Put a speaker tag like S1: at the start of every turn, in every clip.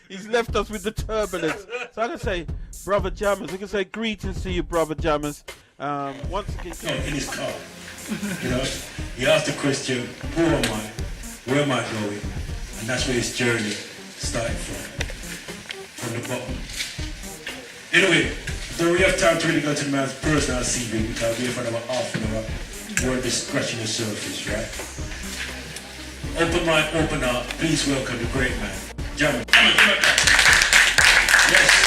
S1: He's left us with the turbulence. So I can say, brother jammers. I can say greetings to you, brother jammers. Once again,
S2: in his car. You know, he asked the question, who am I? Where am I going? And that's where his journey started from the bottom. Anyway, don't we have time to really go to the man's personal CV, which I'll be in front of about half an hour. We're just scratching the surface, right? Open mind, open heart, please welcome the great man. Jammer. Yes.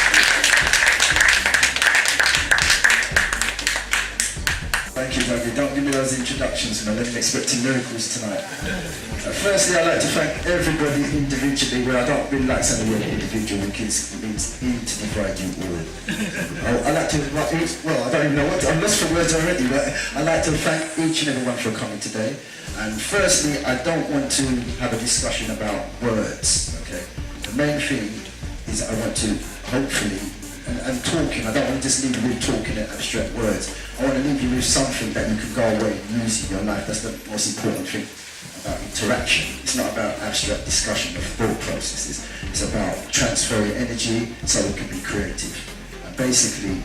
S3: Thank you, Dougie. Don't give me those introductions, man. I'm expecting miracles tonight. Firstly, I'd like to thank everybody individually, but I don't really like saying the word individual because it means in to divide you all. I'd like to, well, I don't even know what, I'm lost for words already, but I'd like to thank each and everyone for coming today. And firstly, I don't want to have a discussion about words, okay? The main thing is I want to, hopefully, and talking, I don't want to just leave you with talking and abstract words. I want to leave you with something that you can go away and use in your life. That's the most important thing about interaction. It's not about abstract discussion of thought processes. It's about transferring energy so it can be creative. And basically,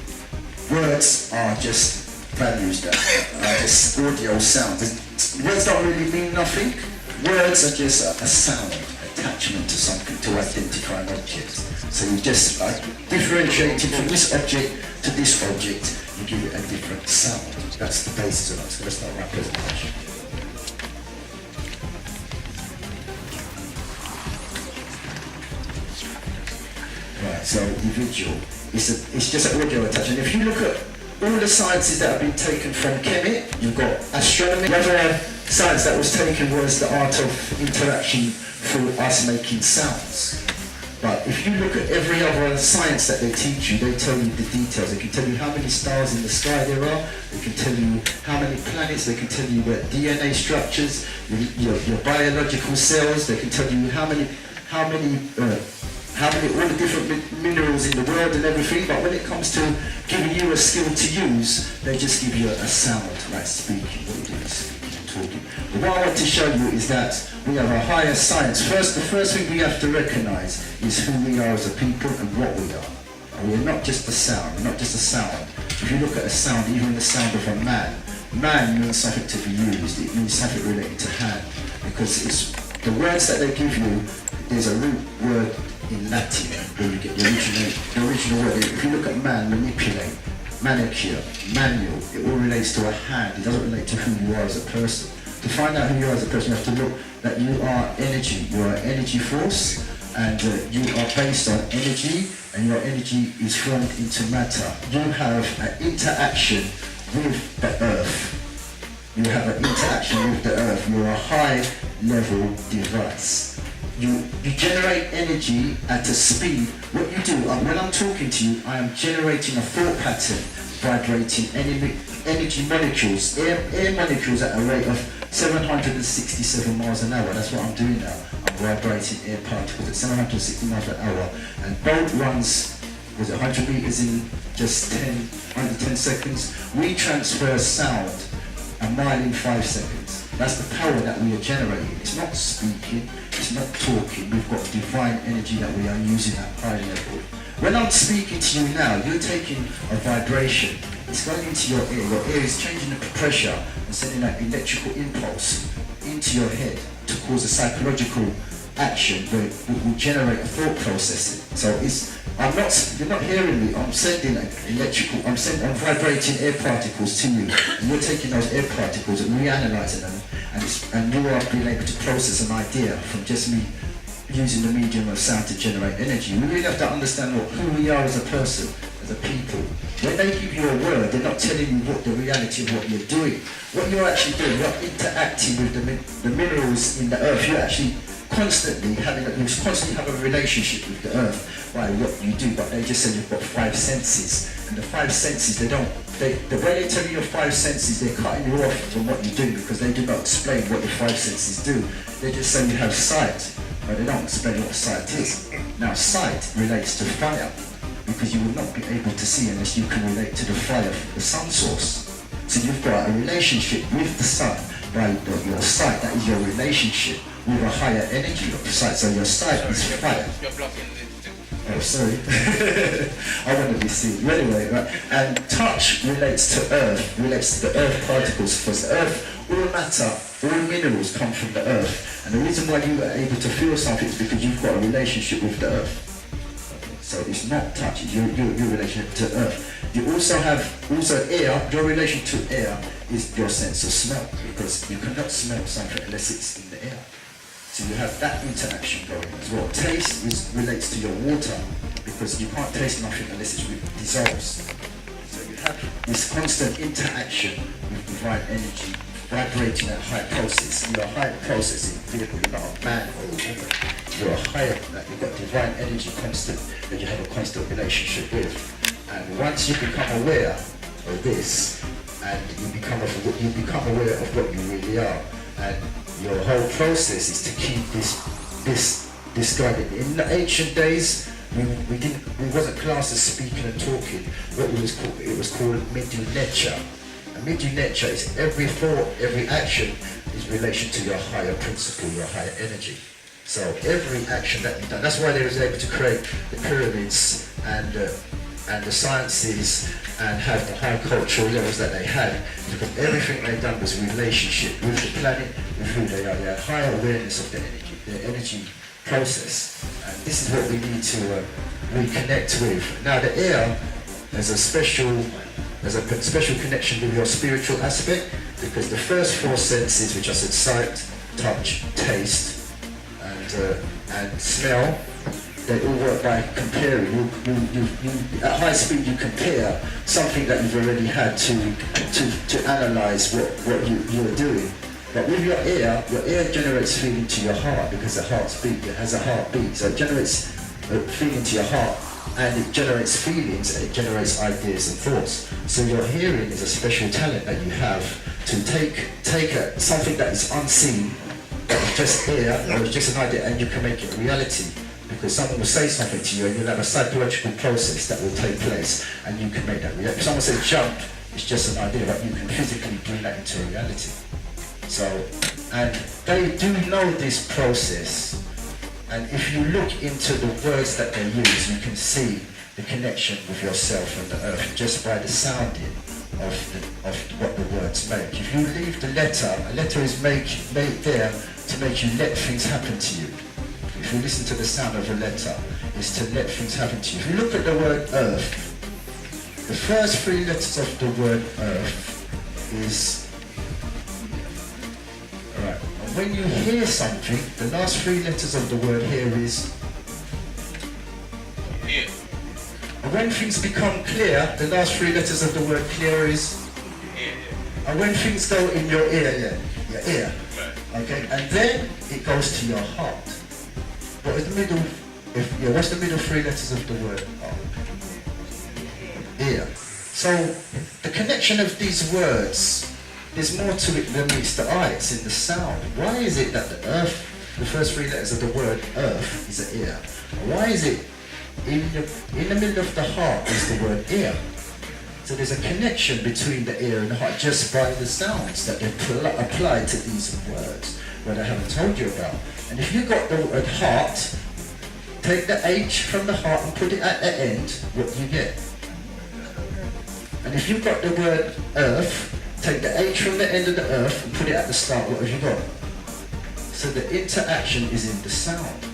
S3: words are just values that are just audio sound. Words don't really mean nothing. Words are just a sound, attachment to something, to identify an object. So you just differentiate it from this object to this object, you give it a different sound. That's the basis of it. So let's start my presentation. Right, so individual, it's just an audio attachment. If you look at all the sciences that have been taken from chemistry, you've got astronomy. The other science that was taken was the art of interaction through us making sounds. But if you look at every other science that they teach you, they tell you the details. They can tell you how many stars in the sky there are. They can tell you how many planets. They can tell you the DNA structures, your biological cells. They can tell you how many all the different minerals in the world and everything. But when it comes to giving you a skill to use, they just give you a sound, like speaking. What you do is speaking and talking. But what I want to show you is that we have a higher science. The first thing we have to recognize is who we are as a people and what we are. And we're not just a sound, we're not just a sound. If you look at a sound, even the sound of a man means something to be used. It means something related to hand. Because it's the words that they give you, there's a root word in Latin where you get the original word. If you look at man, manipulate, manicure, manual, it all relates to a hand. It doesn't relate to who you are as a person. To find out who you are as a person, you have to look that you are energy. You are an energy force, and you are based on energy, and your energy is formed into matter. You have an interaction with the earth. You have an interaction with the earth. You're a high-level device. You generate energy at a speed. What you do, when I'm talking to you, I am generating a thought pattern, vibrating energy molecules, air molecules at a rate of 767 miles an hour. That's what I'm doing now. I'm vibrating air particles at 760 miles an hour. And boat runs, was it 100 meters in just under 10 seconds? We transfer sound a mile in 5 seconds. That's the power that we are generating. It's not speaking, it's not talking. We've got divine energy that we are using at high level. When I'm speaking to you now, you're taking a vibration. It's going into your ear. Your ear is changing the pressure and sending that electrical impulse into your head to cause a psychological action where it will generate a thought processing. So you're not hearing me. I'm sending I'm vibrating air particles to you, and you're taking those air particles and reanalyzing them, and you are being able to process an idea from just me using the medium of sound to generate energy. We really have to understand who we are as a person, as a people. When they give you a word, they're not telling you what the reality of what you're doing. What you're actually doing, you're interacting with the minerals in the earth. You're actually constantly have a relationship with the earth by what you do, but they just say you've got 5 senses. And the 5 senses, the way they tell you your 5 senses, they're cutting you off from what you do because they do not explain what the 5 senses do. They just say you have sight, but they don't explain what sight is. Now sight relates to fire, because you will not be able to see unless you can relate to the fire, the sun source. So you've got a relationship with the sun by your sight. That is your relationship with a higher energy of sight. So your sight is fire. Oh, sorry. I want to be seen. Anyway, right? And touch relates to earth, relates to the earth particles, because earth, all matter, all minerals come from the earth. And the reason why you are able to feel something is because you've got a relationship with the earth. So it's not touch, it's your relationship to earth. You also have, air, your relation to air is your sense of smell, because you cannot smell something unless it's in the air. So you have that interaction going as well. Taste relates to your water, because you can't taste nothing unless it dissolves. So you have this constant interaction with divine energy, vibrating at high process. You're a high processing vehicle, you're not a man or a woman. You're a higher, you've got divine energy constant that you have a constant relationship with. And once you become aware of this, and you become aware of what you really are, and your whole process is to keep this going. In the ancient days, we wasn't classed as speaking and talking. What it was called midunetcha. And midunetcha is every thought, every action is in relation to your higher principle, your higher energy. So every action that you've done, that's why they was able to create the pyramids and the sciences and have the high cultural levels that they had, because everything they done was in relationship with the planet, with who they are. They had higher awareness of their energy process. And this is what we need to reconnect with. Now the air has a special connection with your spiritual aspect, because the first four senses, which I said sight, touch, taste, and smell, they all work by comparing. You at high speed you compare something that you've already had to analyze what you're doing. But with your ear generates feeling to your heart, because the heart's beat, it has a heartbeat, so it generates a feeling to your heart, and it generates feelings, and it generates ideas and thoughts. So your hearing is a special talent that you have to take something that is unseen, that is just here, or it's just an idea, and you can make it a reality. Because someone will say something to you and you'll have a psychological process that will take place, and you can make that reality. If someone says jump, it's just an idea, but you can physically bring that into a reality. So, and they do know this process, and if you look into the words that they use, you can see the connection with yourself and the earth just by the sounding of what the words make. If you leave the letter, a letter is made there to make you let things happen to you. If you listen to the sound of a letter, it's to let things happen to you. If you look at the word earth, the first three letters of the word earth is, alright, and when you hear something, the last three letters of the word hear is
S4: Here.
S3: And when things become clear, the last three letters of the word clear is
S4: Here.
S3: And when things go in your ear, your ear,
S4: Right.
S3: okay, and then it goes to your heart. What is the middle? What's the middle three letters of the word? Ear. So the connection of these words, there's more to it than meets the eye. It's in the sound. Why is it that the earth, the first three letters of the word earth, is an ear? Why is it in the middle of the heart is the word ear? So there's a connection between the ear and the heart just by the sounds that they apply to these words, what I haven't told you about. And if you got the word heart, take the H from the heart and put it at the end, what do you get? And if you've got the word earth, take the H from the end of the earth and put it at the start, what have you got? So the interaction is in the sound.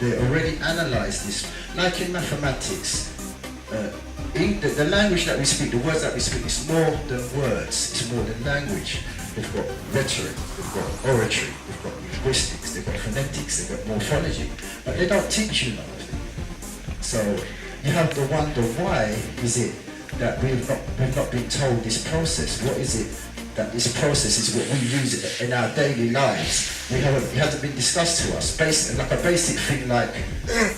S3: They already analysed this. Like in mathematics, the language that we speak, the words that we speak, is more than words, it's more than language. They've got rhetoric, they've got oratory, they've got linguistics, they've got phonetics, they've got morphology, but they don't teach you none of it. So you have to wonder, why is it that we've not been told this process? What is it that this process is what we use in our daily lives? It hasn't been discussed to us. Like a basic thing, like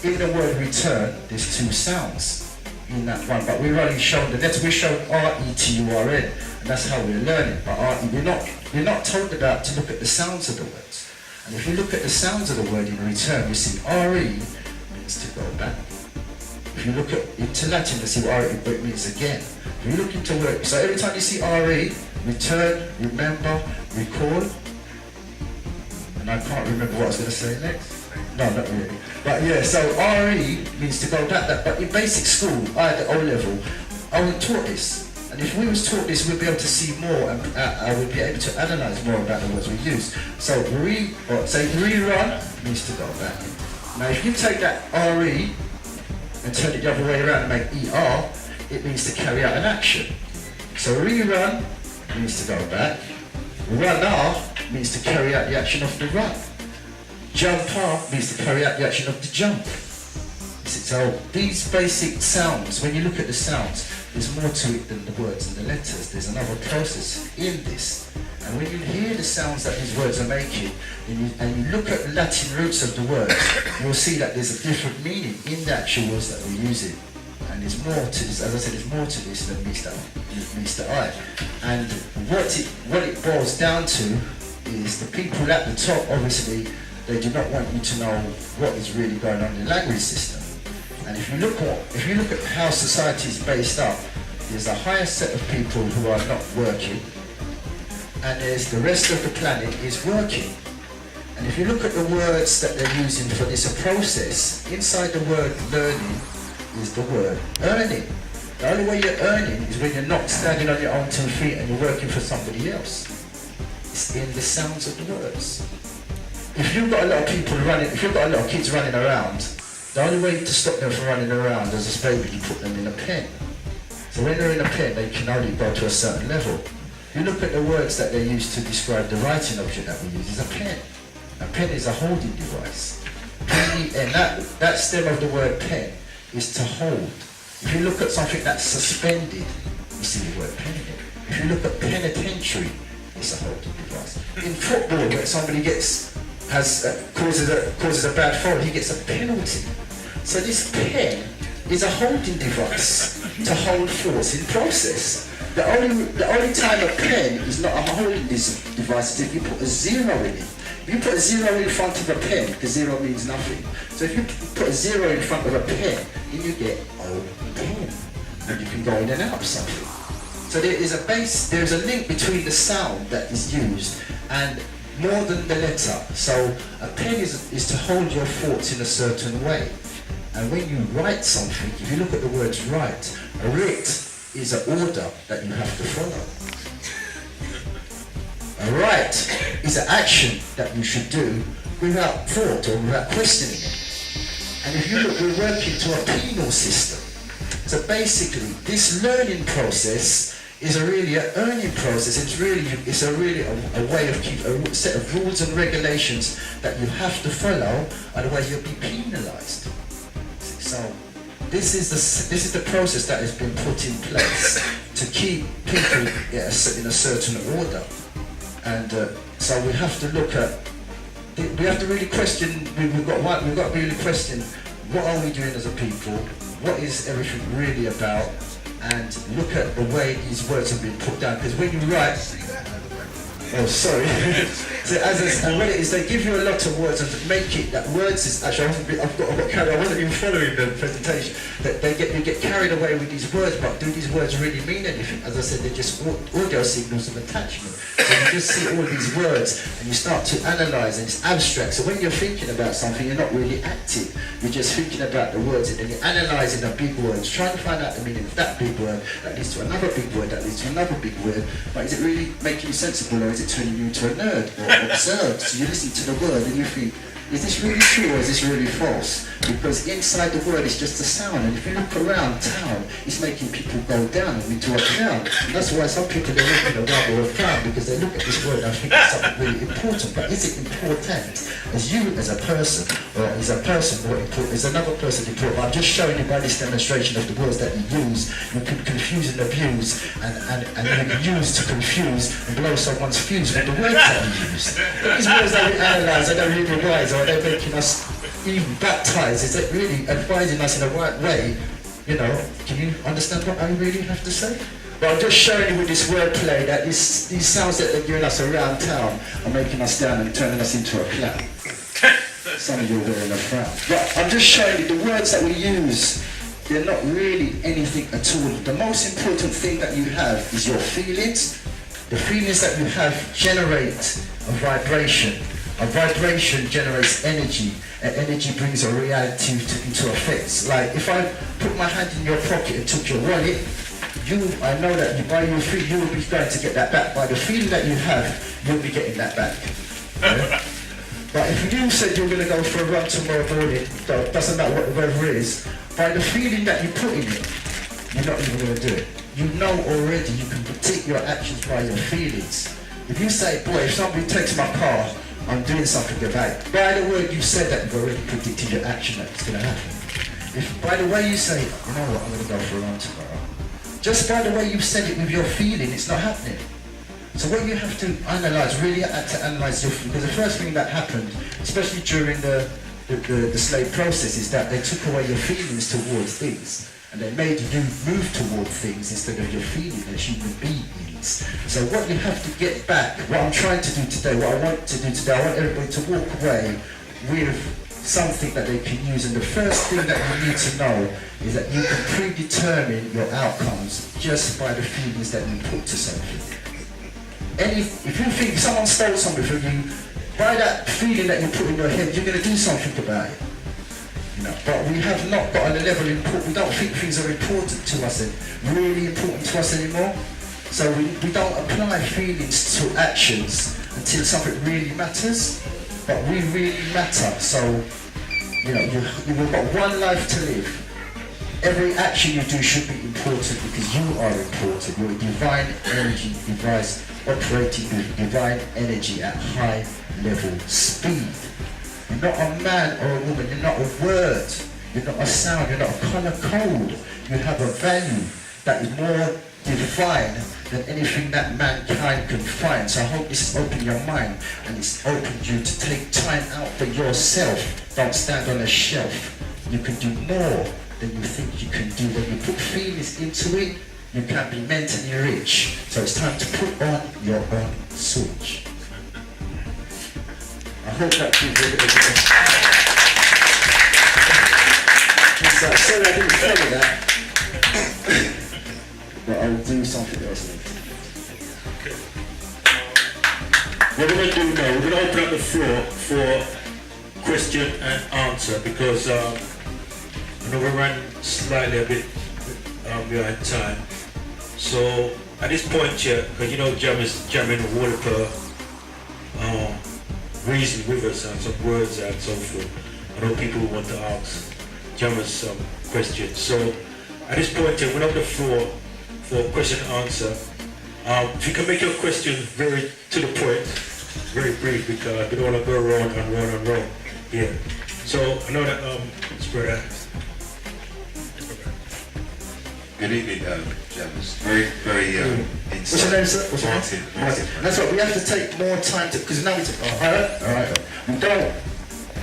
S3: in the word return, there's two sounds in that one, but we're only shown the letter. We're shown R-E-T-U-R-N, and that's how we're learning. But we're not told about to look at the sounds of the words. And if you look at the sounds of the word in return, you see R-E means to go back. If you look into Latin, you see what R-E means again. If you look into word, so every time you see R-E, return, remember, recall, and I can't remember what I was going to say next. No, not really. But yeah, so RE means to go back. But in basic school, I at the O level, I was taught this. And if we was taught this, we'd be able to see more, and I would be able to analyse more about the words we use. So rerun means to go back. Now if you take that RE and turn it the other way around and make ER, it means to carry out an action. So rerun means to go back. Runner means to carry out the action of the run. Jumper means to carry out the action of the jump. So these basic sounds, when you look at the sounds, there's more to it than the words and the letters. There's another process in this. And when you hear the sounds that these words are making, and you look at the Latin roots of the words, you'll see that there's a different meaning in the actual words that we're using. And there's more to this, as I said, there's more to this than meets the eye. And what it boils down to is the people at the top, obviously, they do not want you to know what is really going on in the language system. And if you look at how society is based up, there's a higher set of people who are not working, and there's the rest of the planet is working. And if you look at the words that they're using for this process, inside the word learning is the word earning. The only way you're earning is when you're not standing on your own 2 feet and you're working for somebody else. It's in the sounds of the words. If you've got a lot of people running, if you've got a lot of kids running around, the only way to stop them from running around as a baby, you put them in a pen. So when they're in a pen, they can only go to a certain level. If you look at the words that they use to describe the writing object that we use, is a pen. A pen is a holding device. P-E-N, that stem of the word pen is to hold. If you look at something that's suspended, you see the word pen in it. If you look at penitentiary, it's a holding device. In football, when somebody causes a bad foul, he gets a penalty. So this pen is a holding device to hold force in process. The only time a pen is not a holding device is if you put a 0 in it. If you put a 0 in front of a pen, the 0 means nothing. So if you put a 0 in front of a pen, then you get oh pen, and you can go in and out of something. So there's a link between the sound that is used and more than the letter. So a pen is to hold your thoughts in a certain way. And when you write something, if you look at the words write, a writ is an order that you have to follow. A right is an action that you should do without thought or without questioning it. And if you look, we're working to a penal system. So basically, this learning process is really an earning process. It's a way of a set of rules and regulations that you have to follow, otherwise you'll be penalised. So this is the process that has been put in place to keep people in a certain order. And so we have to look at, we have to really question. We've got to really question what are we doing as a people, what is everything really about, and look at the way these words have been put down. Because when you write, oh sorry, so and what it is, they give you a lot of words and make it that words is actually I wasn't even following the presentation. That you get carried away with these words, but do these words really mean anything? As I said, they're just audio signals of attachment. So you just see all these words and you start to analyse, and it's abstract. So when you're thinking about something, you're not really active. You're just thinking about the words, and then you're analysing the big words, trying to find out the meaning of that big word that leads to another big word that leads to another big word. But is it really making you sensible, or is it turning you into a nerd or absurd? So you listen to the word and you think, is this really true or is this really false? Because inside the word is just a sound, and if you look around town, it's making people go down and into a clown. And that's why some people are looking around or a clown, because they look at this word and think it's something really important. But is it important as you as a person, or is a person more important? Is another person important? I'm just showing you by this demonstration of the words that you use. You can confuse and abuse, and you can use to confuse and blow someone's fuse with the words that you use. These words that we analyse, are they really wise, or are they making us even baptized? Is it really advising us in the right way? You know, can you understand what I really have to say? But I'm just showing you with this wordplay that these sounds that they're giving us around town are making us down and turning us into a clown. Some of you are wearing a frown. But I'm just showing you the words that we use, they're not really anything at all. The most important thing that you have is your feelings. The feelings that you have generate a vibration. A vibration generates energy, energy brings a reality into effect. Like if I put my hand in your pocket and took your wallet, I know that by your feet you will be going to get that back. By the feeling that you have, you'll be getting that back. Yeah? But if you said you're going to go for a run tomorrow morning, doesn't matter what the weather is, by the feeling that you put in it, you're not even going to do it. You know already, you can predict your actions by your feelings. If you say, boy, if somebody takes my car, I'm doing something about it. By the word you said that, you've already predicted your action that's going to happen. If by the way you say, you know what, I'm going to go for a run tomorrow, just by the way you said it with your feeling, it's not happening. So what you have to analyse, really have to analyse your feelings, because the first thing that happened, especially during the slave process, is that they took away your feelings towards things, and they made you move towards things instead of your feelings as human beings. So what you have to get back, what I'm trying to do today, what I want to do today, I want everybody to walk away with something that they can use. And the first thing that you need to know is that you can predetermine your outcomes just by the feelings that you put to something. If you think someone stole something from you, by that feeling that you put in your head, you're going to do something about it. You know, but we have not got on the level important. We don't think things are important to us and really important to us anymore. So we don't apply feelings to actions until something really matters. But we really matter. So you know, you've got one life to live. Every action you do should be important because you are important. You're a divine energy device operating with divine energy at high level speed. You're not a man or a woman, you're not a word, you're not a sound, you're not a colour code. You have a value that is more divine than anything that mankind can find. So I hope this has opened your mind and it's opened you to take time out for yourself. Don't stand on a shelf. You can do more than you think you can do. When you put feelings into it, you can be mentally rich. So it's time to put on your own switch. I hope that gives you a bit of a... Sorry I didn't follow that. But I'll do something else later.
S2: What we're going to do now, we're going to open up the floor for question and answer because I know we ran slightly a bit behind time. So at this point here, because you know Jam is jamming all of her reason with us and some words and so forth. I know people want to ask Jammers some questions. So at this point here, we're on the floor for question and answer. If you can make your question very to the point, very brief, because we don't want to go around and round and round. Yeah. So I know that Spreader.
S4: Good evening, Jammers. Very
S3: What's your name, sir? What's your name? Martin. That's right, we have to take more time to, because now we take, alright. We don't,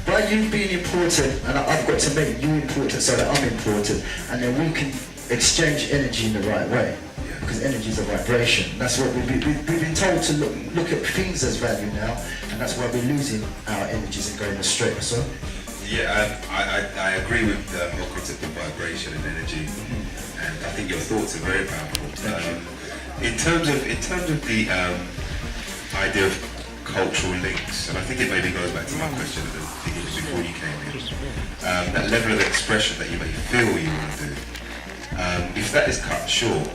S3: by you being important, and I've got to make you important so that I'm important, and then we can exchange energy in the right way. Because energy is a vibration. That's what we've been told to look at things as value now, and that's why we're losing our energies and going astray. So,
S4: yeah, I agree with the whole concept of vibration and energy, and I think your thoughts are very powerful. In terms of the idea of cultural links, and I think it maybe goes back to my question at the beginning before you came in. That level of expression that you may feel you want to do. If that is cut short,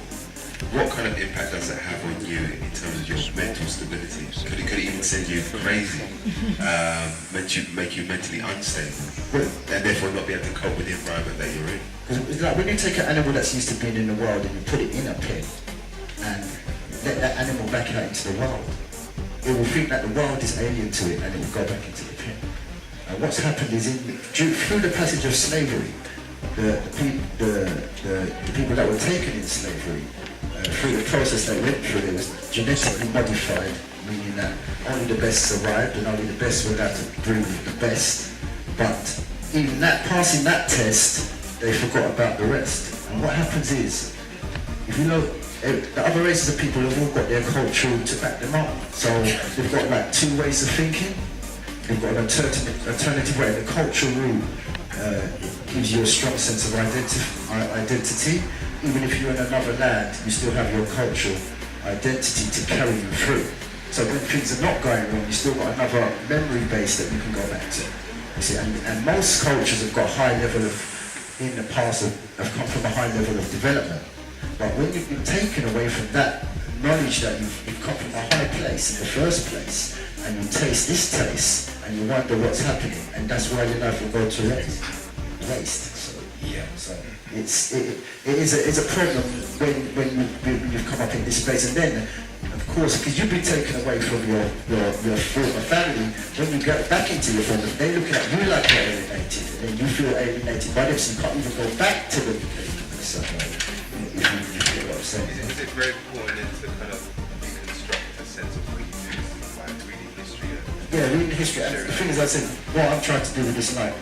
S4: what kind of impact does that have on you in terms of your mental stability? Could it even send you crazy, make you mentally unstable, and therefore not be able to cope with the environment that you're in?
S3: It's like when you take an animal that's used to being in the wild and you put it in a pen and let that animal back out into the wild, it will think that the world is alien to it and it will go back into the pen. And what's happened is through the passage of slavery, the people that were taken in slavery, through the process they went through, it was genetically modified, meaning that only the best survived and only the best were allowed to breed with the best. But even that, passing that test, they forgot about the rest. And what happens is, if you look, the other races of people have all got their culture to back them up. So they've got like two ways of thinking. They've got an alternative way. The cultural route gives you a strong sense of identity. Even if you're in another land, you still have your cultural identity to carry you through. So when things are not going wrong, you still got another memory base that you can go back to. You see, and most cultures have got a high level of, in the past, have come from a high level of development. But when you've been taken away from that knowledge that you've come from a high place in the first place, and you taste this taste, and you wonder what's happening, and that's why your life will go to waste. So yeah, so it's a problem when you've come up in this place, and then of course, because you've been taken away from your former family, when you get back into your family, they look at you like you're alienated, and you feel alienated by them, so you can't even go back to them. So, if you get what I'm saying.
S4: Is it very important to kind of deconstruct a sense of what you do by reading history?
S3: Yeah, reading history. And the thing is, I said, what I'm trying to do with this night,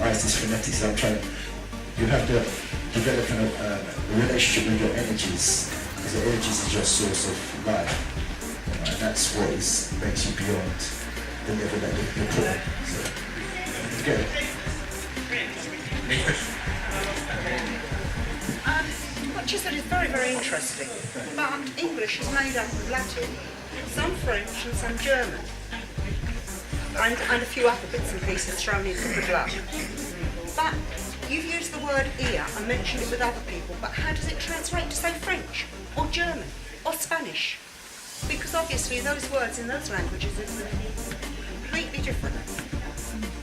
S3: this phonetics, you have to develop a relationship with your energies, because the energies is your source of life. And that's what makes you beyond the level that you're put on. So, okay.
S5: What you said is very, very interesting. But English is made up of Latin, some French and some German. And a few other bits and pieces thrown in for good luck. But you've used the word ear and mentioned it with other people, but how does it translate to, say, French or German or Spanish? Because obviously those words in those languages are completely different.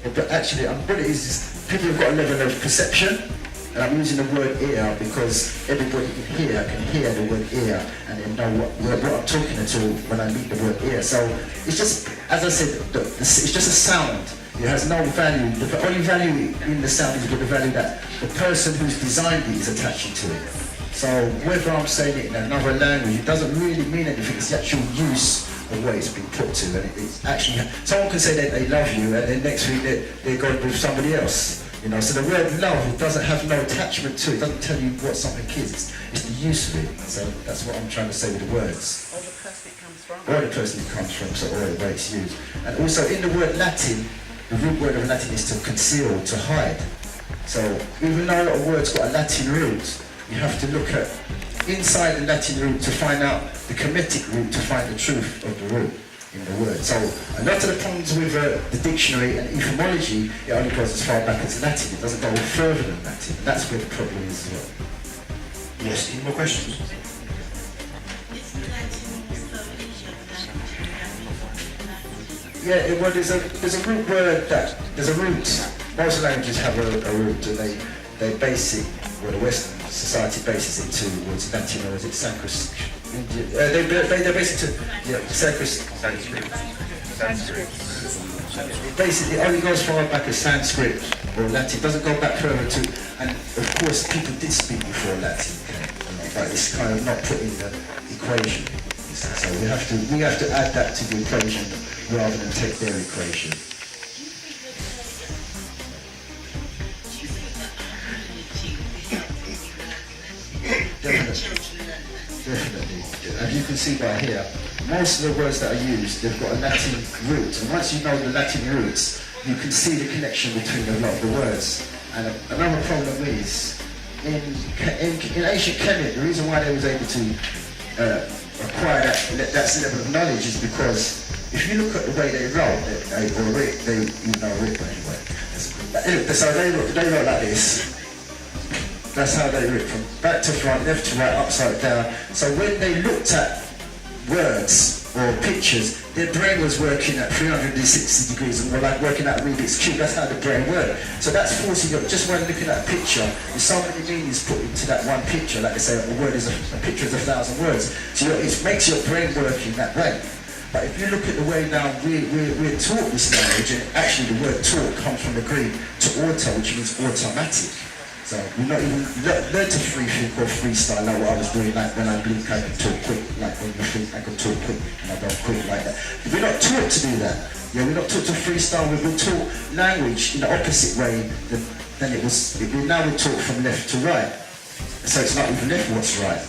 S3: Yeah, but actually, what it is people have got a level of perception, and I'm using the word ear because everybody can hear the word ear, and they know what I'm talking to when I meet the word ear. So it's just, as I said, it's just a sound. It has no value. The only value in the sound is the value that the person who's designed it is attaching to it. So whether I'm saying it in another language, it doesn't really mean anything. It's the actual use of what it's been put to, and it's actually, someone can say that they love you, and then next week they're going with somebody else. You know, so the word love, it doesn't have no attachment to it. It doesn't tell you what something is. It's the use of it. So that's what I'm trying to say with the words.
S5: Or the person it comes from.
S3: Or the person it comes from, so or the way it's used. And also in the word Latin, the root word of Latin is to conceal, to hide. So even though a lot of words got a Latin root, you have to look at inside the Latin root to find out the Kemetic root, to find the truth of the root in the word. So a lot of the problems with the dictionary and etymology, it only goes as far back as Latin. It doesn't go further than Latin. And that's where the problem is as well.
S6: Yes, any more questions?
S3: Yeah, well, there's a root word there's a root. Most languages have a root, and they base it, well, the Western society bases it towards Latin, or is it Sanskrit? They base it to, yeah, Sanskrit. Basically, it only goes far back as Sanskrit or Latin. It doesn't go back further to, and of course, people did speak before Latin, but it's kind of not put in the equation. So we have to add that to the equation rather than take their equation. Definitely. As you can see by here, most of the words that are used, they've got a Latin root. And once you know the Latin roots, you can see the connection between a lot of the words. And another problem is, in ancient Kemet, the reason why they was able to acquire that level of knowledge is because if you look at the way they wrote, so they wrote like this. That's how they wrote, from back to front, left to right, upside down. So when they looked at words or pictures, their brain was working at 360 degrees and were like working at Rubik's Cube. That's how the brain worked. So that's forcing you, just when looking at a picture, there's so many meanings put into that one picture. Like they say, a word is a picture is 1,000 words. So it makes your brain work in that way. But if you look at the way now we're taught this language, and actually the word taught comes from the Greek to auto, which means automatic. So we're not even learn to free think or freestyle like what I was doing, like when I blink I can talk quick, like when you think I can talk quick and I don't quick like that. We're not taught to do that. Yeah, we're not taught to freestyle, we're taught language in the opposite way than it was. Now we're taught from left to right. So it's not even left what's right.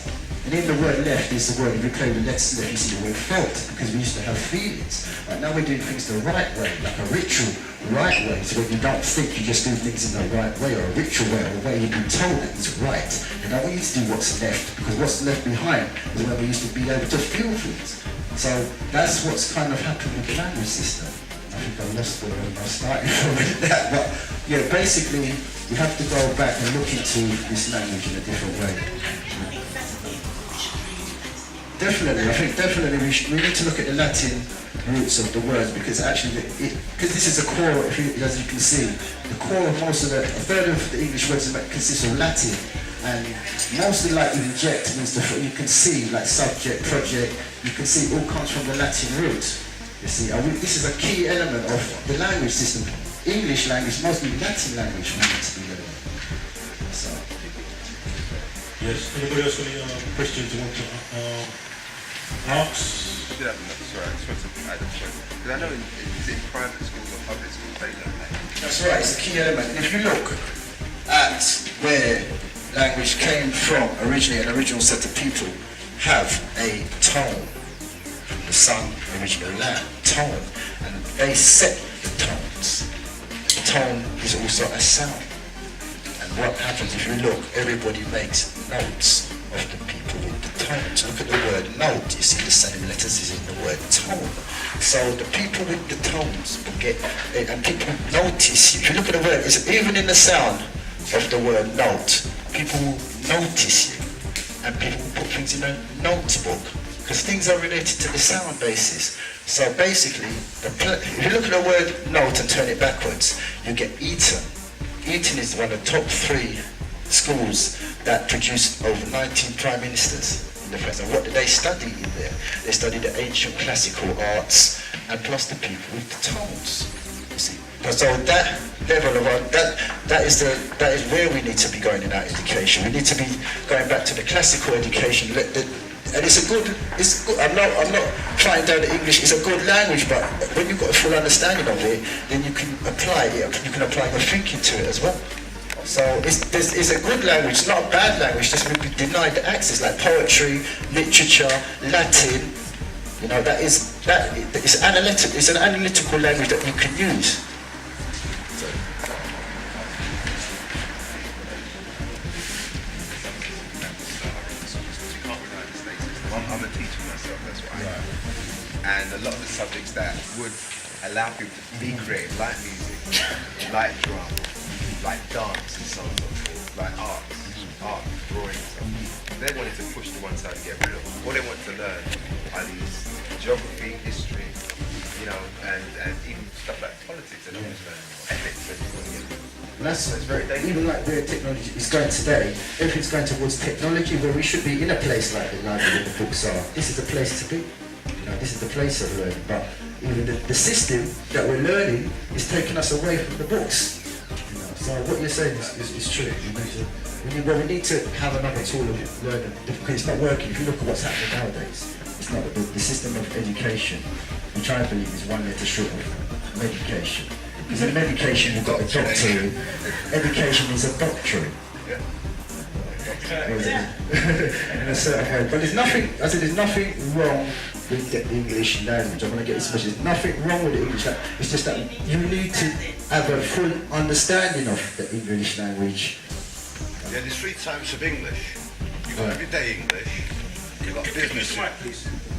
S3: And in the word left is the word, if you play with let's left, you see the word felt, because we used to have feelings. Right now we're doing things the right way, like a ritual right way. So when you don't think, you just do things in the right way, or a ritual way, or a way you've been told that is right. And now we need to do what's left, because what's left behind is when we used to be able to feel things. So that's what's kind of happened with the language system. I think I lost where I started from with that, but yeah, basically you have to go back and look into this language in a different way. Definitely, I think definitely we need to look at the Latin roots of the words, because actually, because this is a core, as you can see, the core of most of a third of the English words consists of Latin, and mostly like inject means you can see like subject, project, you can see it all comes from the Latin root. You see, this is a key element of the language system. English language, mostly Latin language, we need to be learning. So.
S6: Yes. Anybody else got any questions you want to ask?
S4: Sorry, I just want to add a point. Because I know is it private schools or public schools, they learn language.
S3: That's right, it's a key element. And if you look at where language came from originally, an original set of people have a tone. The sun, original land, tone. And they set the tones. Tone is also a sound. And what happens if you look, everybody makes notes of the people with the tones. Look at the word note, you see the same letters as in the word tone. So the people with the tones will get, and people notice, if you look at the word, it's even in the sound of the word note, people will notice you, and people will put things in a notebook, because things are related to the sound basis. So basically, if you look at the word note and turn it backwards, you get Eton. Eton is one of the top 3 schools that produced over 19 prime ministers in the present. What did they study in there? They studied the ancient classical arts and plus the people with the tones. You see, so that level of that is where we need to be going in our education. We need to be going back to the classical education. And it's good. I'm not trying down the English. It's a good language, but when you've got a full understanding of it, then you can apply it. You can apply your thinking to it as well. So it's a good language. It's not a bad language. Just we've been denied the access, like poetry, literature, Latin. You know, it's analytical. It's an analytical language that you can use. So.
S4: I'm a teacher myself, that's what I am. And a lot of the subjects that would allow people to be creative, like music, like drum, like dance and so on and so forth, like art, drawing and so on. They wanted to push to one side and get rid of them. What they want to learn are these geography, history, you know, and even stuff like politics and ethics.
S3: And that's very, even like where technology is going today, everything's going towards technology, where we should be in a place like the library where the books are. This is the place to be. You know, this is the place of learning. But even the system that we're learning is taking us away from the books. You know, so what you're saying is true. We need to have another tool of learning, because it's not working. If you look at what's happening nowadays, it's not the system of education, which I believe is one letter short of medication. Because in medication you've got a doctorate. Education is a doctorate. In a certain way. But there's nothing wrong with the English language. I want to get this message. There's nothing wrong with the English language. It's just that you need to have a full understanding of the English language.
S7: Yeah, there's 3 types of English. You've got everyday English, you've got business,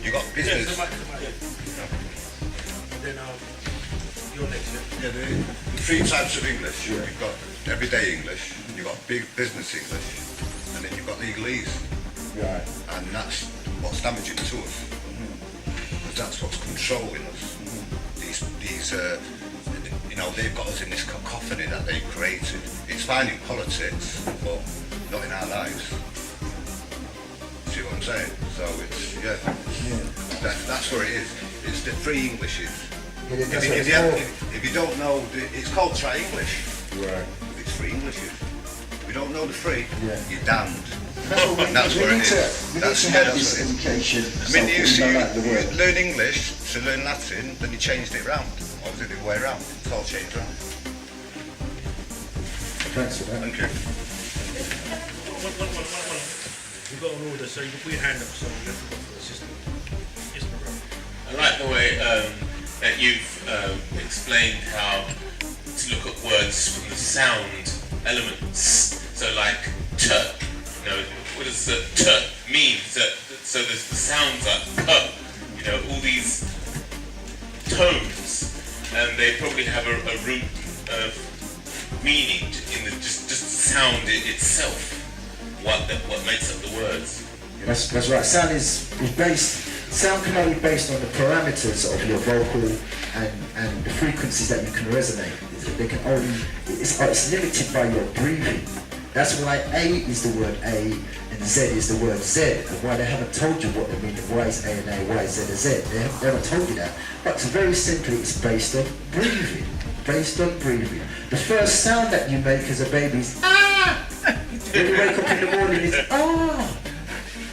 S7: you've got business.
S6: Then your next.
S7: Yeah, the 3 types of English. You've got everyday English, you've got big business English, and then you've got legalese.
S3: Right.
S7: And that's what's damaging to us. Because that's what's controlling us. These you know, they've got us in this cacophony that they've created. It's fine in politics, but not in our lives. See what I'm saying? So it's, that's where it is. It's the 3 Englishes. If you don't know, it's called tri-English.
S3: Right.
S7: It's 3 Englishes. If you don't know the 3, you're damned.
S3: That's
S7: where it is.
S3: We need to have this education.
S7: I mean, you learn English to learn Latin, then you changed it around. Or was it the other way around? It's all changed around.
S3: Thanks for that.
S7: Thank you.
S6: One. We've got an order, so you can put your hand up, so we have to go for the system. Yes, my brother.
S8: I like the way that you've explained how to look at words from the sound elements. So like t, you know, what does the t mean? So there's the sounds like p, you know, all these tones. and they probably have a root meaning in the just the sound itself. What makes up the words?
S3: Yeah, that's right. Sound can only be based on the parameters of your vocal and the frequencies that you can resonate. They can only, it's limited by your breathing. That's why A is the word A and Z is the word Z, and why they haven't told you what they mean. Why is A and A, why is Z and Z? They haven't told you that. But very simply, it's based on breathing. Based on breathing. The first sound that you make as a baby is ah! When you wake up in the morning, it's ah!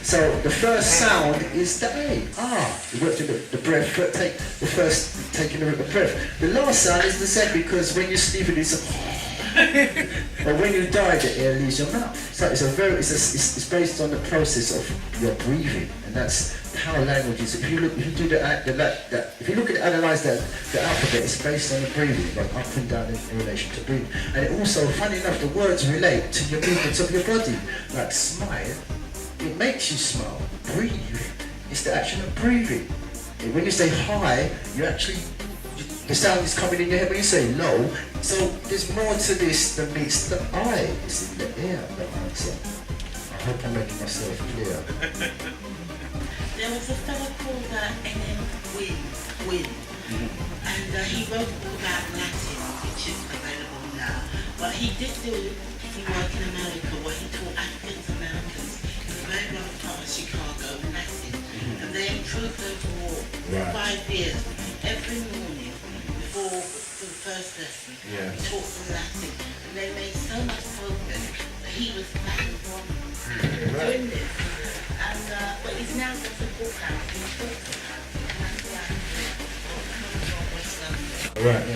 S3: So the first sound is the A, ah. You work through the breath, taking a breath. The last sound is the Z, because when you're sleeping, it's a or when you die, the air leaves your mouth. So it's based on the process of your breathing, and that's how language is. If you look at analyze the alphabet, it's based on the breathing, like up and down in relation to breathing. And it also, funny enough, the words relate to your movements of your body. Like smile, it makes you smile. Breathe, it's the action of breathing. And when you say high, you actually, the sound is coming in your head. When you say low, so there's more to this than meets the eye. It's in the air, the answer. I hope I'm making myself clear.
S9: There was a fellow called N.M. Wynne, and he wrote all about Latin, which is available now. But he did do some work in America where he taught African Americans in a very large part of Chicago Latin, and they improved overall for 5 years. Every morning before the first lesson, he taught them Latin, and they made so much progress that he was back from doing this. And but he's now got a book out. He's got
S3: Right,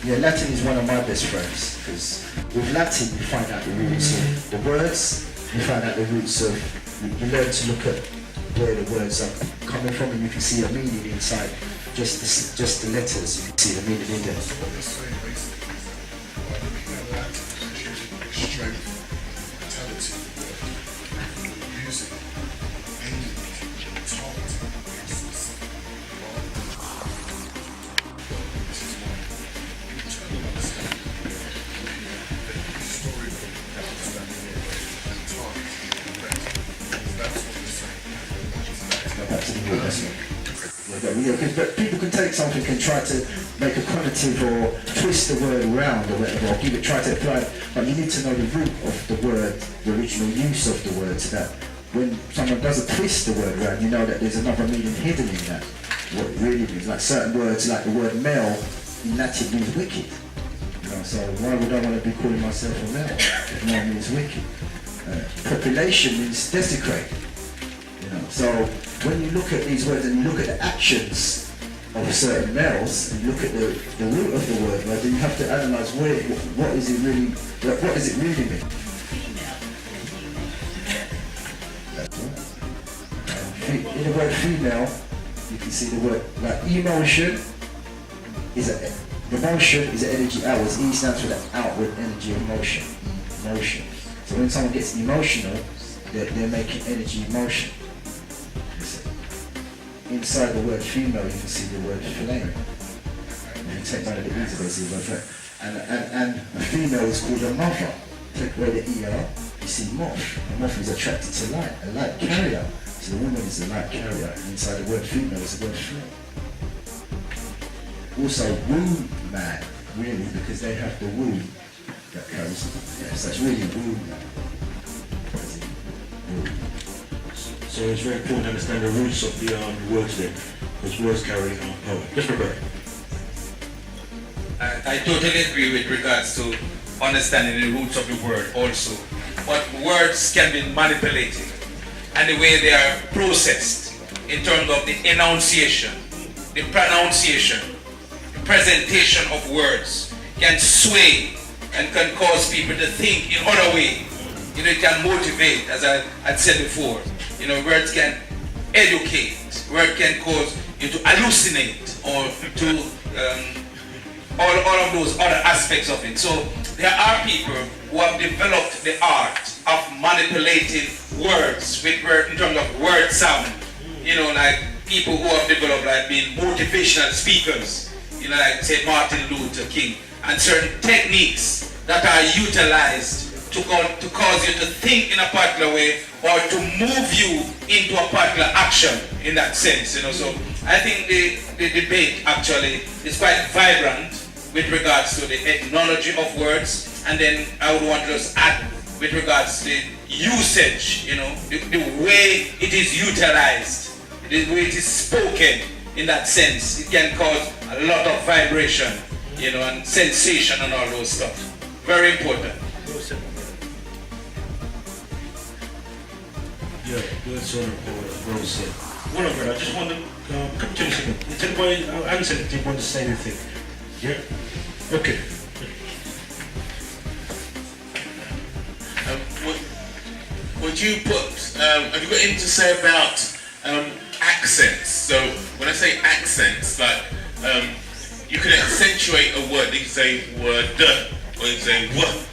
S3: yeah. Latin is one of my best friends, because with Latin you find out the roots of the words, you find out the roots of, you learn to look at where the words are coming from, and you can see a meaning inside just the letters. You can see the meaning in them.
S10: Strength, vitality, music, energy, talk, instance, this is why internal understanding, historical understanding, and target and rest. That's what we're saying.
S3: But people can take something and try to make a connotative or twist the word around or whatever, or try to apply it, but you need to know the root of the word, the original use of the word, so that when someone does a twist the word around, you know that there's another meaning hidden in that, what it really means. Like certain words, like the word male in Latin means wicked. You know, so why would I want to be calling myself a male if male means wicked? Population means desecrate. You know, so when you look at these words and you look at the actions of certain males, and you look at the root of the word, then you have to analyse what is it really mean. In the word female, you can see the word like emotion is an energy outwards. E stands for the outward energy of motion. Motion. So when someone gets emotional, they're making energy motion. Inside the word female, you can see the word flame. You can take one of the E's away, see the word flame. And a female is called a mother. Take away the ER, you see moth. A moth is attracted to light, a light carrier. So the woman is a light carrier. And inside the word female is the word flame. Also, womb man, really, because they have the womb that carries. Yeah, so it's really womb man.
S6: So it's very important to understand the roots of the words then, because words carry power. Just prepare.
S11: I totally agree with regards to understanding the roots of the word also. But words can be manipulated, and the way they are processed in terms of the enunciation, the pronunciation, the presentation of words can sway and can cause people to think in other ways. You know, it can motivate, as I had said before. You know, words can educate, words can cause you to hallucinate or to all of those other aspects of it. So there are people who have developed the art of manipulating words with in terms of word sound you know, like people who have developed like being motivational speakers, you know, like say Martin Luther King, and certain techniques that are utilized to cause you to think in a particular way or to move you into a particular action in that sense, you know. So I think the debate actually is quite vibrant with regards to the etymology of words, and then I would want to just add with regards to the usage, you know, the way it is utilized, the way it is spoken in that sense. It can cause a lot of vibration, you know, and sensation and all those stuff. Very important.
S6: Yeah, good sort of well said. One of I just want to come to you. Did anybody answer it? Did you want to say anything? Yeah? Okay.
S8: Would you put, have you got anything to say about accents? So when I say accents, like you can accentuate a word. You can say word, or you can say word,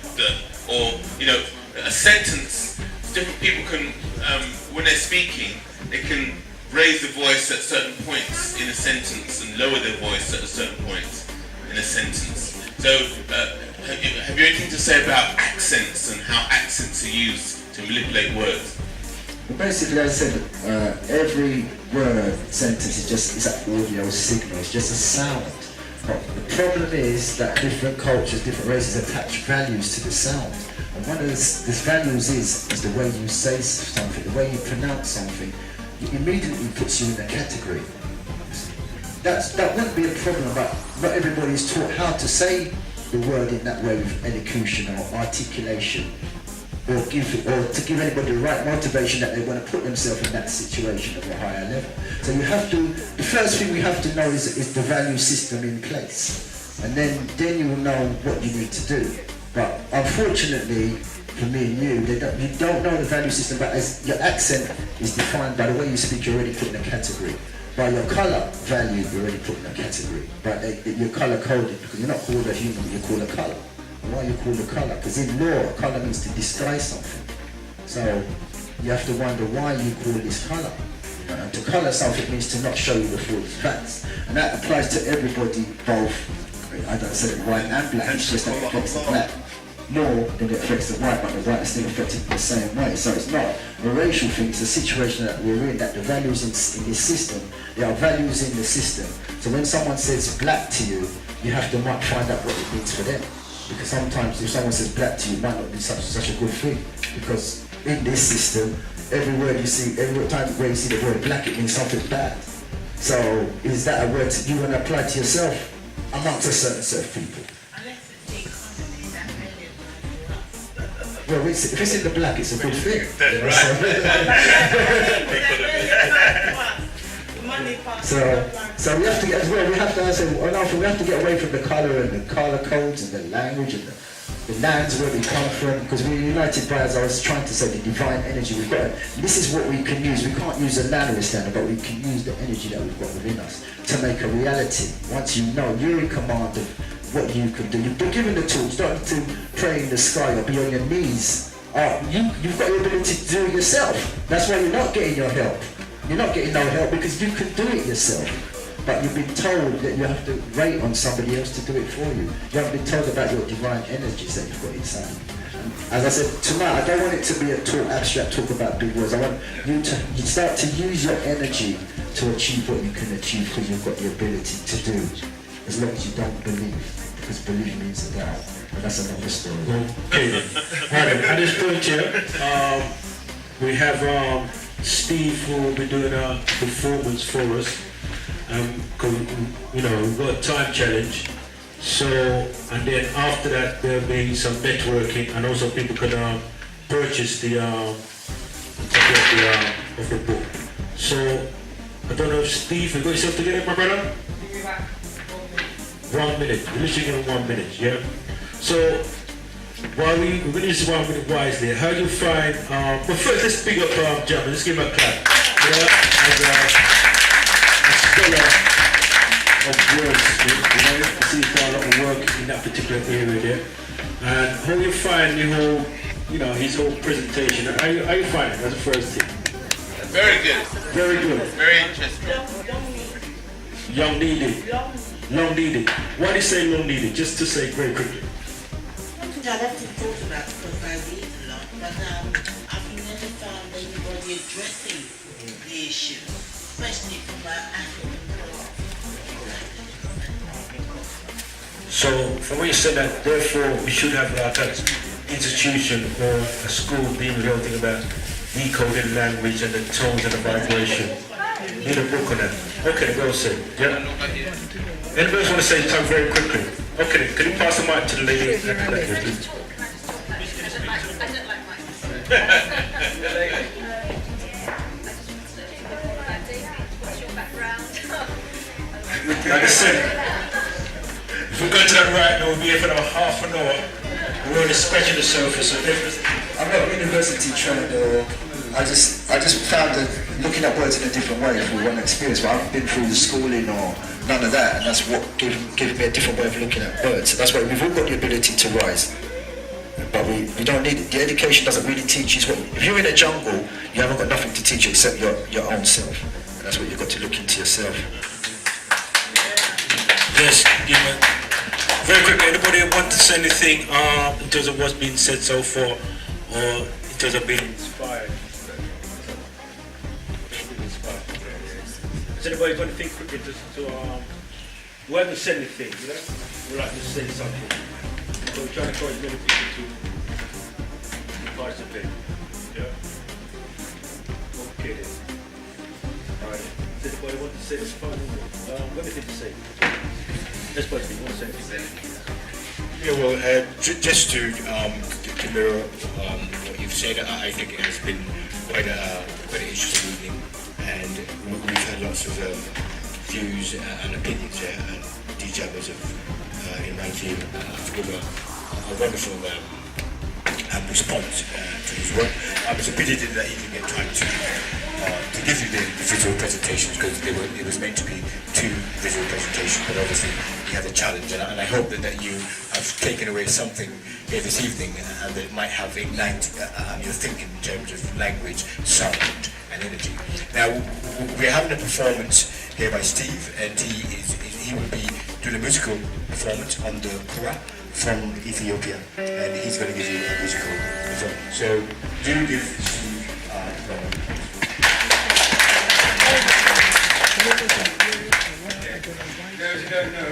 S8: or you know, a sentence. Different people can, when they're speaking, they can raise the voice at certain points in a sentence and lower their voice at a certain point in a sentence. So have you anything to say about accents and how accents are used to manipulate words?
S3: Well, basically, as I said, every word, sentence is an audio signal, it's just a sound. But the problem is that different cultures, different races attach values to the sound. And one of these values is the way you say something, the way you pronounce something. It immediately puts you in a category. That wouldn't be a problem, but not everybody is taught how to say the word in that way with elocution or articulation, or to give anybody the right motivation that they want to put themselves in that situation of a higher level. So you have to, the first thing we have to know is the value system in place, and then you will know what you need to do. But unfortunately, for me and you don't know the value system, but as your accent is defined by the way you speak, you're already put in a category. By your colour value, you're already put in a category. But you're colour coded, because you're not called a human, you're called a colour. Why are you called a colour? Because in law, colour means to disguise something. So you have to wonder why you call this colour. And to colour something means to not show you the full facts. And that applies to everybody, both, I don't say white and black, it's just that it affects the black more than it affects the white, but the white is still affected the same way. So it's not a racial thing, it's a situation that we're in, that the values in this system, there are values in the system. So when someone says black to you, you have to find out what it means for them. Because sometimes if someone says black to you, it might not be such a good thing. Because in this system, every word you see, every time where you see the word black, it means something bad. So is that a word you want to apply to yourself amongst a certain set of people? Well, if it's in the black, it's a good thing. So we have to get, as well, we have to get away from the colour and the colour codes and the language and the lands where we come from, because we're united by, as I was trying to say, the divine energy. We've got, this is what we can use. We can't use a language standard, but we can use the energy that we've got within us to make a reality. Once you know, you're in command of what you can do. You've been given the tools, not to pray in the sky or be on your knees. You've got the ability to do it yourself. That's why you're not getting your help. You're not getting no help because you can do it yourself. But you've been told that you have to wait on somebody else to do it for you. You haven't been told about your divine energies that you've got inside. As I said, tonight I don't want it to be a talk, abstract talk about big words. I want you to start to use your energy to achieve what you can achieve, because you've got the ability to do, as long as you don't believe. Because belief means to doubt, and that's another story.
S6: Okay. Right, at this point here, we have Steve, who will be doing a performance for us. Because you know, we've got a time challenge. So, and then after that there'll be some networking, and also people can purchase the of the book. So I don't know if Steve, you got yourself together, my brother? 1 minute. We're literally giving 1 minute, yeah? So while we're going to use 1 minute wisely, how do you find but first let's big up Jam, let's give him a clap. Yeah, as a scholar of words, you know, I see he's done a lot of work in that particular area there. And how you find the whole, you know, his whole presentation, how you find it? That's the first thing.
S8: Very good.
S6: Very good.
S8: Very interesting.
S6: Long needed. Long needed. Why do you say long needed? Just to say very quickly.
S9: Something I've often thought about because I read a lot, but I've never found anybody addressing the issue, especially from an African point.
S6: So, from what you said that, therefore, we should have like an institution or a school being the whole thing about decoding language and the tones and the vibration. Need a book on that. Okay, well said. Yeah. Anybody else want to say something very quickly? Okay, can you pass the mic to the lady? Please? Like I said, if we go to that right now, we'll be here for another half an hour. We're only scratching the surface of everything.
S3: I'm not university trained, or I just found that looking at words in a different way through one experience. But I haven't been through the schooling or none of that, and that's what gave me a different way of looking at words. That's why we've all got the ability to rise, but we don't need it. The education doesn't really teach you. If you're in a jungle, you haven't got nothing to teach you except your own self, and that's what you've got to look into yourself.
S6: Yes, very quickly, anybody want to say anything in terms of what's been said so far, or in terms of being inspired? Has anybody got anything quickly who hasn't said anything, you know? Would like to say something. So we're trying to encourage many people to participate. Yeah? Okay then. Alright. Does anybody want to say this final word? What do you think to say? Let's put it, one second.
S12: Yeah, well, just to mirror what you've said, I think it has been quite an interesting evening, and we've had lots of views and opinions here, and DJ Buzzy in my team have given a wonderful response to his work. I was a pity that he didn't get time to give you the visual presentations, because it was meant to be 2 visual presentations, but obviously he had a challenge, and I hope that you have taken away something here this evening, and that it might have ignited your thinking in terms of language, sound and energy. Now we're having a performance here by Steve, and he will be doing a musical performance on the kura from Ethiopia, and he's going to give you a musical performance. So do give Steve a moment.
S4: Those who don't know,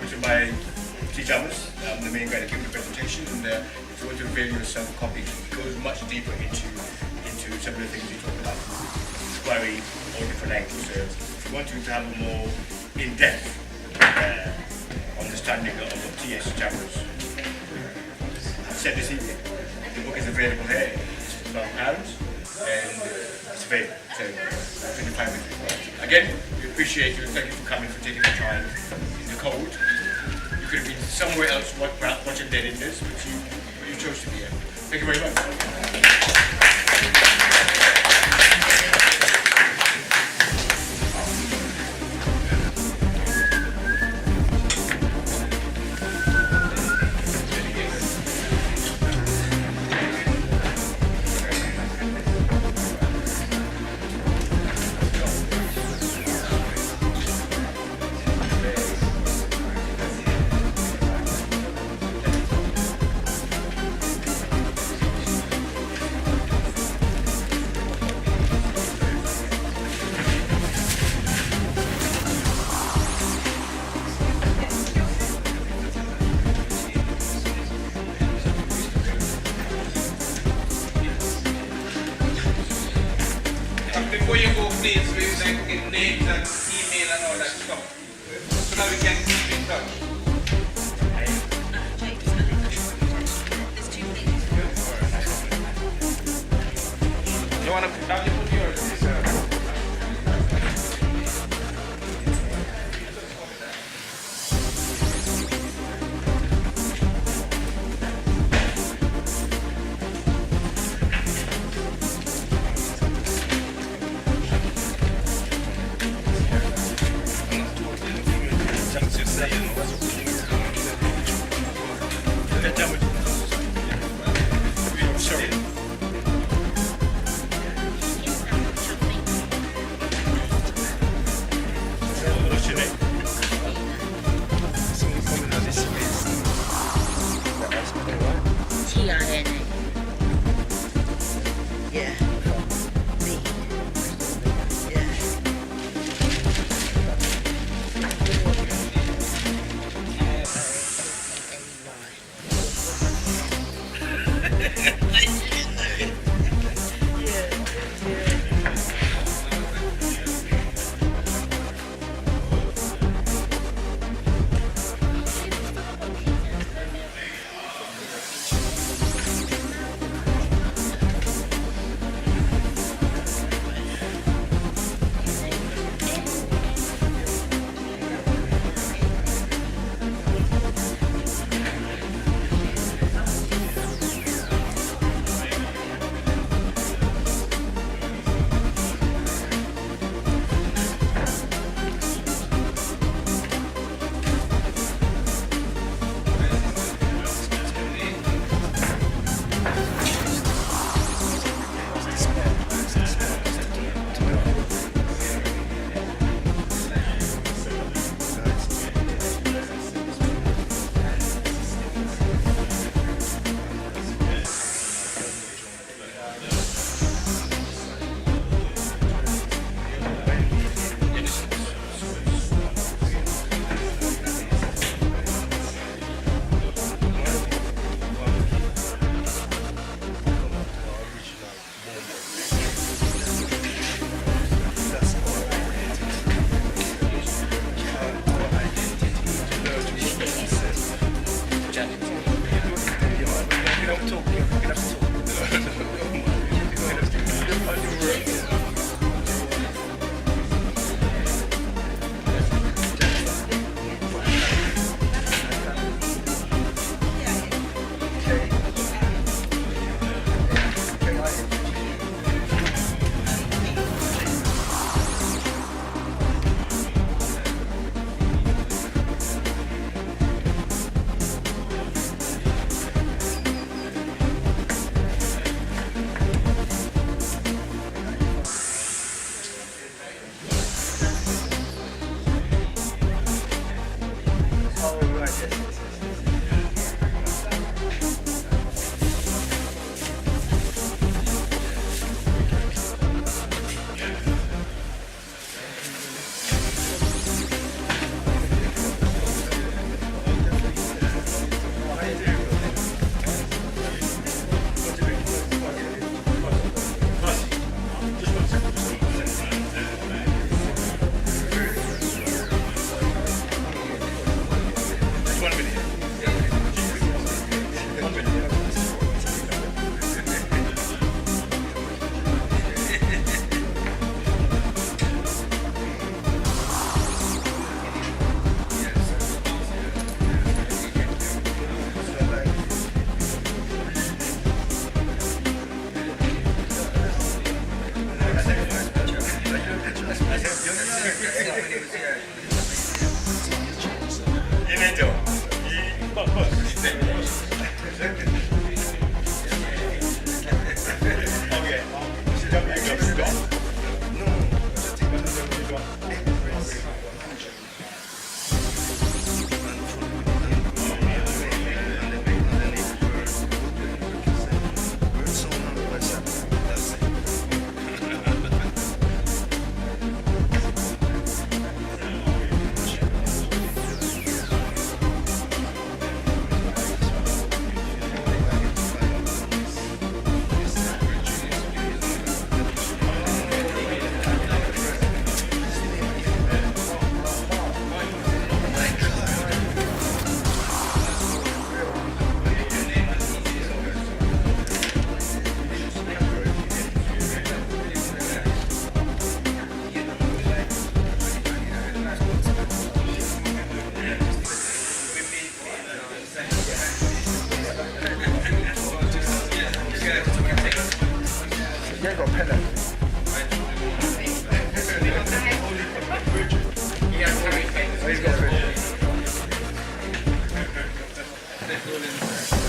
S13: which are my two jammers, the main guy that gave the presentation, and if you want to avail yourself a copy, it goes much deeper into some of the things you talk about, query all different angles. So if you want to have a more in-depth understanding of what TS jammers I've said this evening, the book is available here. It's £12 and it's available. So 25 minutes. Again, we appreciate you and thank you for coming, for taking the time in the cold. You could have been somewhere else watching Dead in this, but you chose to be here. Thank you very much.
S11: Before you go, please, we would like to get names and email and all that stuff, so that we can keep in touch. You want to have you put yours? Decoding.